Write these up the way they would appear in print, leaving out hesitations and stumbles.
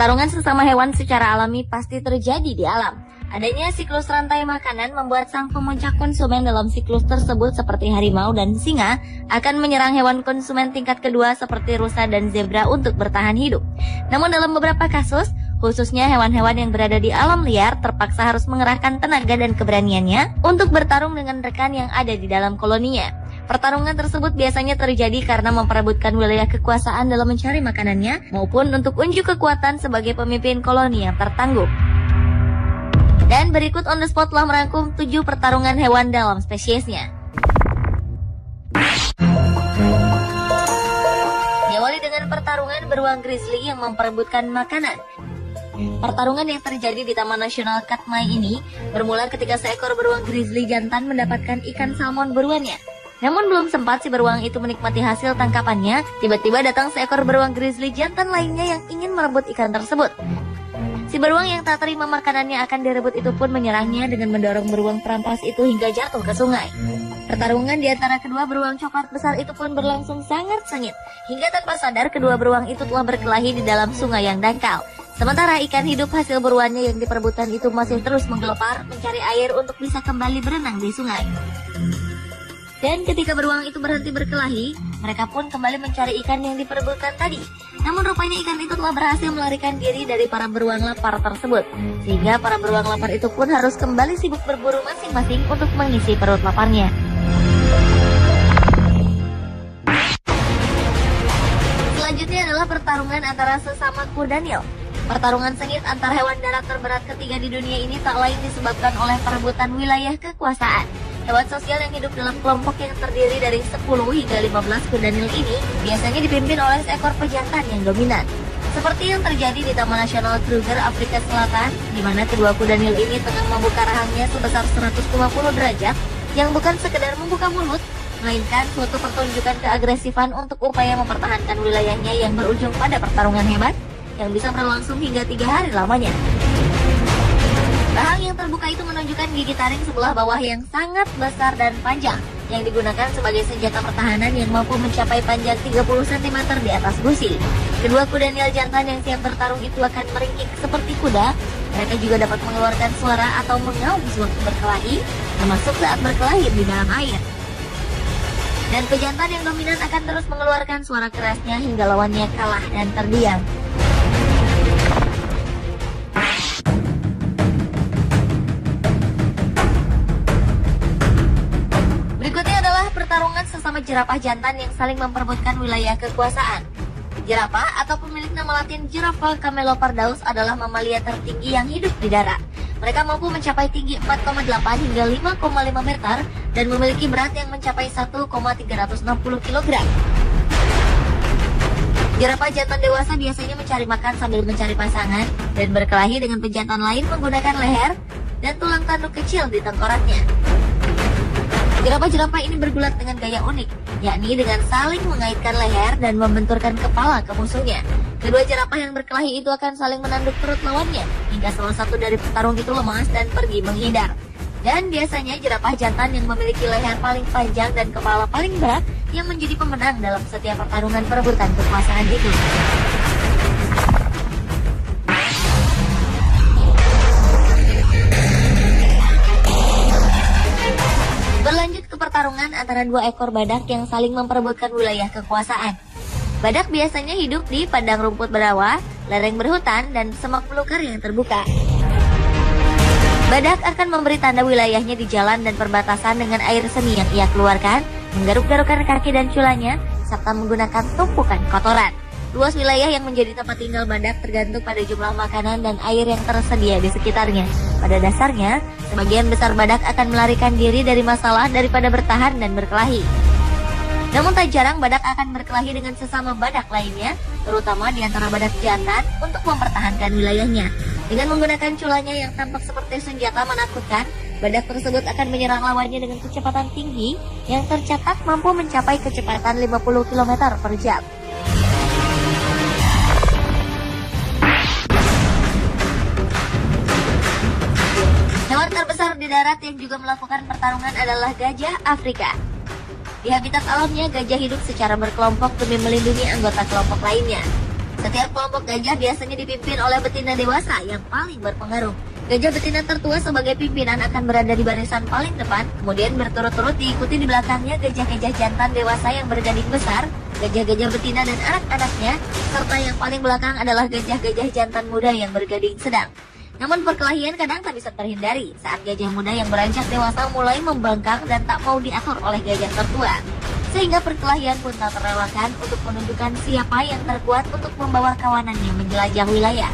Pertarungan sesama hewan secara alami pasti terjadi di alam. Adanya siklus rantai makanan membuat sang pemuncak konsumen dalam siklus tersebut seperti harimau dan singa akan menyerang hewan konsumen tingkat kedua seperti rusa dan zebra untuk bertahan hidup. Namun dalam beberapa kasus, khususnya hewan-hewan yang berada di alam liar terpaksa harus mengerahkan tenaga dan keberaniannya untuk bertarung dengan rekan yang ada di dalam koloninya. Pertarungan tersebut biasanya terjadi karena memperebutkan wilayah kekuasaan dalam mencari makanannya maupun untuk unjuk kekuatan sebagai pemimpin koloni yang tertangguh. Dan berikut on the spot telah merangkum 7 pertarungan hewan dalam spesiesnya. Diawali dengan pertarungan beruang grizzly yang memperebutkan makanan. Pertarungan yang terjadi di Taman Nasional Katmai ini bermula ketika seekor beruang grizzly jantan mendapatkan ikan salmon buruannya. Namun belum sempat si beruang itu menikmati hasil tangkapannya, tiba-tiba datang seekor beruang grizzly jantan lainnya yang ingin merebut ikan tersebut. Si beruang yang tak terima makanannya akan direbut itu pun menyerangnya dengan mendorong beruang perampas itu hingga jatuh ke sungai. Pertarungan di antara kedua beruang coklat besar itu pun berlangsung sangat sengit, hingga tanpa sadar kedua beruang itu telah berkelahi di dalam sungai yang dangkal. Sementara ikan hidup hasil buruannya yang diperebutkan itu masih terus menggelepar mencari air untuk bisa kembali berenang di sungai. Dan ketika beruang itu berhenti berkelahi, mereka pun kembali mencari ikan yang diperebutkan tadi. Namun rupanya ikan itu telah berhasil melarikan diri dari para beruang lapar tersebut. Sehingga para beruang lapar itu pun harus kembali sibuk berburu masing-masing untuk mengisi perut laparnya. Selanjutnya adalah pertarungan antara sesama kudanil. Pertarungan sengit antar hewan darat terberat ketiga di dunia ini tak lain disebabkan oleh perebutan wilayah kekuasaan. Hewan sosial yang hidup dalam kelompok yang terdiri dari 10 hingga 15 kudanil ini biasanya dipimpin oleh seekor pejantan yang dominan. Seperti yang terjadi di Taman Nasional Kruger, Afrika Selatan, di mana kedua kudanil ini tengah membuka rahangnya sebesar 150 derajat, yang bukan sekedar membuka mulut, melainkan suatu pertunjukan keagresifan untuk upaya mempertahankan wilayahnya yang berujung pada pertarungan hebat, yang bisa berlangsung hingga 3 hari lamanya. Rahang yang terbuka itu menunjukkan gigi taring sebelah bawah yang sangat besar dan panjang, yang digunakan sebagai senjata pertahanan yang mampu mencapai panjang 30 cm di atas gusi. Kedua kudanil jantan yang siap bertarung itu akan meringkik seperti kuda. Mereka juga dapat mengeluarkan suara atau mengaum sewaktu berkelahi, termasuk saat berkelahi di dalam air. Dan pejantan yang dominan akan terus mengeluarkan suara kerasnya hingga lawannya kalah dan terdiam. Pertarungan sesama jerapah jantan yang saling memperebutkan wilayah kekuasaan. Jerapah atau pemilik nama latin Giraffa camelopardalis adalah mamalia tertinggi yang hidup di darat. Mereka mampu mencapai tinggi 4,8 hingga 5,5 meter dan memiliki berat yang mencapai 1,360 kg. Jerapah jantan dewasa biasanya mencari makan sambil mencari pasangan dan berkelahi dengan pejantan lain menggunakan leher dan tulang tanduk kecil di tengkoraknya. Jerapah-jerapah ini bergulat dengan gaya unik, yakni dengan saling mengaitkan leher dan membenturkan kepala ke musuhnya. Kedua jerapah yang berkelahi itu akan saling menanduk perut lawannya, hingga salah satu dari petarung itu lemas dan pergi menghindar. Dan biasanya jerapah jantan yang memiliki leher paling panjang dan kepala paling berat yang menjadi pemenang dalam setiap pertarungan perebutan kekuasaan itu. Berlanjut ke pertarungan antara dua ekor badak yang saling memperebutkan wilayah kekuasaan. Badak biasanya hidup di padang rumput berawa, lereng berhutan, dan semak belukar yang terbuka. Badak akan memberi tanda wilayahnya di jalan dan perbatasan dengan air seni yang ia keluarkan, menggaruk-garukkan kaki dan culanya, serta menggunakan tumpukan kotoran. Luas wilayah yang menjadi tempat tinggal badak tergantung pada jumlah makanan dan air yang tersedia di sekitarnya. Pada dasarnya, sebagian besar badak akan melarikan diri dari masalah daripada bertahan dan berkelahi. Namun tak jarang badak akan berkelahi dengan sesama badak lainnya, terutama di antara badak jantan untuk mempertahankan wilayahnya. Dengan menggunakan culanya yang tampak seperti senjata menakutkan, badak tersebut akan menyerang lawannya dengan kecepatan tinggi yang tercatat mampu mencapai kecepatan 50 km per jam. Hewan terbesar di darat yang juga melakukan pertarungan adalah gajah Afrika. Di habitat alamnya, gajah hidup secara berkelompok demi melindungi anggota kelompok lainnya. Setiap kelompok gajah biasanya dipimpin oleh betina dewasa yang paling berpengaruh. Gajah betina tertua sebagai pimpinan akan berada di barisan paling depan, kemudian berturut-turut diikuti di belakangnya gajah-gajah jantan dewasa yang bergading besar, gajah-gajah betina dan anak-anaknya, serta yang paling belakang adalah gajah-gajah jantan muda yang bergading sedang. Namun perkelahian kadang tak bisa terhindari saat gajah muda yang beranjak dewasa mulai membangkang dan tak mau diatur oleh gajah tertua. Sehingga perkelahian pun tak terelakkan untuk menunjukkan siapa yang terkuat untuk membawa kawanannya menjelajah wilayah.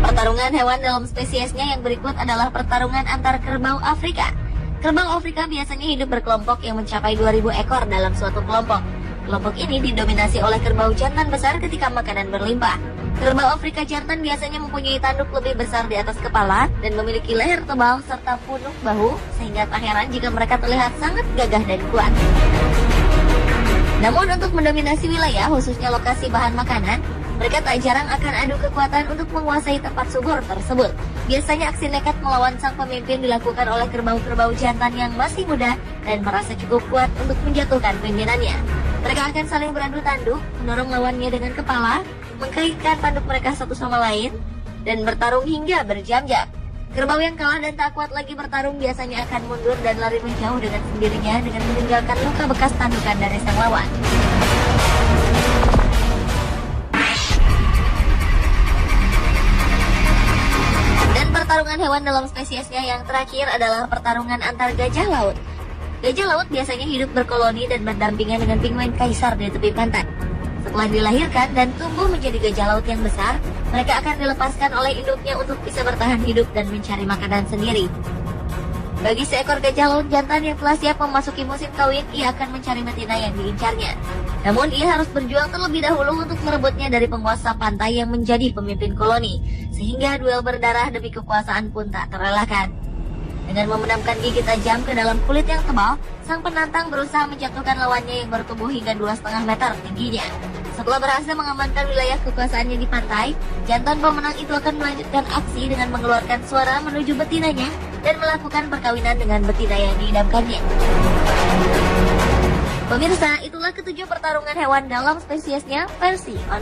Pertarungan hewan dalam spesiesnya yang berikut adalah pertarungan antar kerbau Afrika. Kerbau Afrika biasanya hidup berkelompok yang mencapai 2000 ekor dalam suatu kelompok. Kelompok ini didominasi oleh kerbau jantan besar ketika makanan berlimpah. Kerbau Afrika jantan biasanya mempunyai tanduk lebih besar di atas kepala dan memiliki leher tebal serta punuk bahu, sehingga tak heran jika mereka terlihat sangat gagah dan kuat. Namun untuk mendominasi wilayah, khususnya lokasi bahan makanan, mereka tak jarang akan adu kekuatan untuk menguasai tempat subur tersebut. Biasanya aksi nekat melawan sang pemimpin dilakukan oleh kerbau-kerbau jantan yang masih muda dan merasa cukup kuat untuk menjatuhkan pimpinannya. Mereka akan saling beradu tanduk, mendorong lawannya dengan kepala, mengkaitkan tanduk mereka satu sama lain, dan bertarung hingga berjam-jam. Kerbau yang kalah dan tak kuat lagi bertarung biasanya akan mundur dan lari menjauh dengan sendirinya dengan meninggalkan luka bekas tandukan dari sang lawan. Dan pertarungan hewan dalam spesiesnya yang terakhir adalah pertarungan antar gajah laut. Gajah laut biasanya hidup berkoloni dan berdampingan dengan penguin kaisar di tepi pantai. Setelah dilahirkan dan tumbuh menjadi gajah laut yang besar, mereka akan dilepaskan oleh induknya untuk bisa bertahan hidup dan mencari makanan sendiri. Bagi seekor gajah laut jantan yang telah siap memasuki musim kawin, ia akan mencari betina yang diincarnya. Namun ia harus berjuang terlebih dahulu untuk merebutnya dari penguasa pantai yang menjadi pemimpin koloni, sehingga duel berdarah demi kekuasaan pun tak terelakkan. Dengan memendamkan gigi tajam ke dalam kulit yang tebal, sang penantang berusaha menjatuhkan lawannya yang bertubuh hingga 2,5 meter tingginya. Setelah berhasil mengamankan wilayah kekuasaannya di pantai, jantan pemenang itu akan melanjutkan aksi dengan mengeluarkan suara menuju betinanya dan melakukan perkawinan dengan betina yang diidamkannya. Pemirsa, itulah ketujuh pertarungan hewan dalam spesiesnya versi on